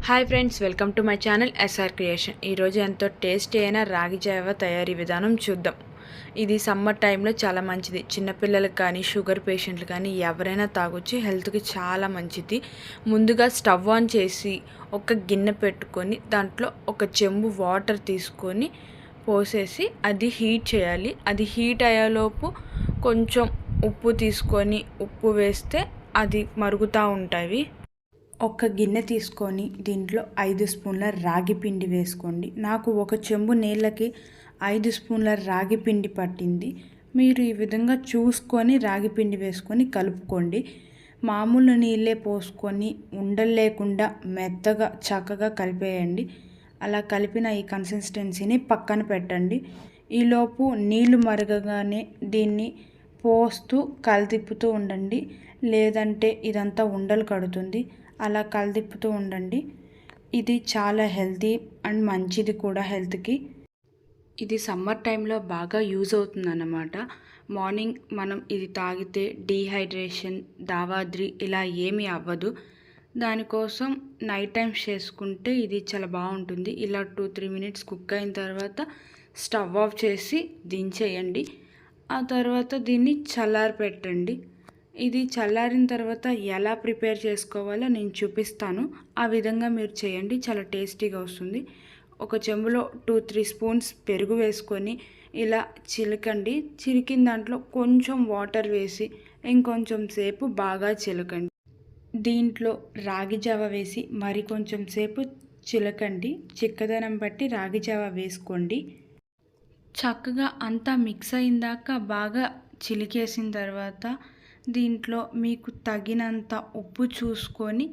Hi friends, welcome to my channel SR creation. ఈరోజు ఎంతో tasty అయిన రాగి జావ తయారీ విధానం చూద్దాం. ఇది సమ్మర్ టైంలో చాలా మంచిది. చిన్నపిల్లలకు కానీ షుగర్ పేషెంట్లు కానీ ఎవరైనా తాగొచ్చు. హెల్త్కి చాలా మంచిది. ముందుగా స్టవ్ ఆన్ చేసి ఒక గిన్నె పెట్టుకొని దాంట్లో ఒక చెంబు వాటర్ తీసుకొని పోసేసి అది హీట్ చేయాలి. అది హీట్ అయ్యేలోపు కొంచెం ఉప్పు తీసుకొని ఉప్పు వేస్తే అది మరుగుతూ ఉంటాయి. ఒక గిన్నె తీసుకొని దీంట్లో 5 స్పూన్ల రాగి పిండి వేసుకోండి. నాకు ఒక చెంబు నీళ్ళకి 5 స్పూన్ల రాగి పిండి పట్టింది. మీరు ఈ విధంగా చూసుకొని రాగి పిండి వేసుకొని కలుపుకోండి. మామూలు నీళ్ళే పోసుకొని ఉండలు లేకుండా మెత్తగా చక్కగా కలిపేయండి. అలా కలిపిన ఈ కన్సిస్టెన్సీని పక్కన పెట్టండి. ఈలోపు నీళ్లు మరగగానే దీన్ని పోస్తూ కలితిప్పుతూ ఉండండి, లేదంటే ఇదంతా ఉండలు కడుతుంది. అలా కలిదిప్పుతూ ఉండండి. ఇది చాలా హెల్తీ అండ్ మంచిది కూడా హెల్త్కి. ఇది సమ్మర్ టైంలో బాగా యూజ్ అవుతుందన్నమాట. మార్నింగ్ మనం ఇది తాగితే డీహైడ్రేషన్, దావాద్రి ఇలా ఏమీ అవ్వదు. దానికోసం నైట్ టైమ్స్ చేసుకుంటే ఇది చాలా బాగుంటుంది. ఇలా 2-3 మినిట్స్ కుక్ అయిన తర్వాత స్టవ్ ఆఫ్ చేసి దించేయండి. ఆ తర్వాత దీన్ని చల్లారి పెట్టండి. ఇది చల్లారిన తర్వాత ఎలా ప్రిపేర్ చేసుకోవాలో నేను చూపిస్తాను. ఆ విధంగా మీరు చేయండి, చాలా టేస్టీగా వస్తుంది. ఒక చెంబులో 2-3 స్పూన్స్ పెరుగు వేసుకొని ఇలా చిలకండి. చిలికిన దాంట్లో కొంచెం వాటర్ వేసి ఇంకొంచెం సేపు బాగా చిలకండి. దీంట్లో రాగి జావ వేసి మరి కొంచెం సేపు చిలకండి. చిక్కదనం బట్టి రాగి జావ వేసుకోండి. చక్కగా అంతా మిక్స్ అయిందాక బాగా చిలికేసిన తర్వాత దీంట్లో మీకు తగినంత ఉప్పు చూసుకొని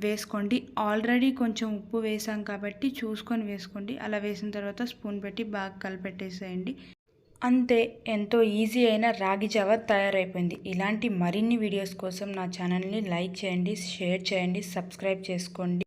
వేసుకోండి. ఆల్రెడీ కొంచెం ఉప్పు వేసాం కాబట్టి చూసుకొని వేసుకోండి. అలా వేసిన తర్వాత స్పూన్ పెట్టి బాగా కలిపెట్టేసేయండి. అంతే, ఎంతో ఈజీ అయిన రాగి జావ తయారైపోయింది. ఇలాంటి మరిన్ని వీడియోస్ కోసం నా ఛానల్ని లైక్ చేయండి, షేర్ చేయండి, సబ్స్క్రైబ్ చేసుకోండి.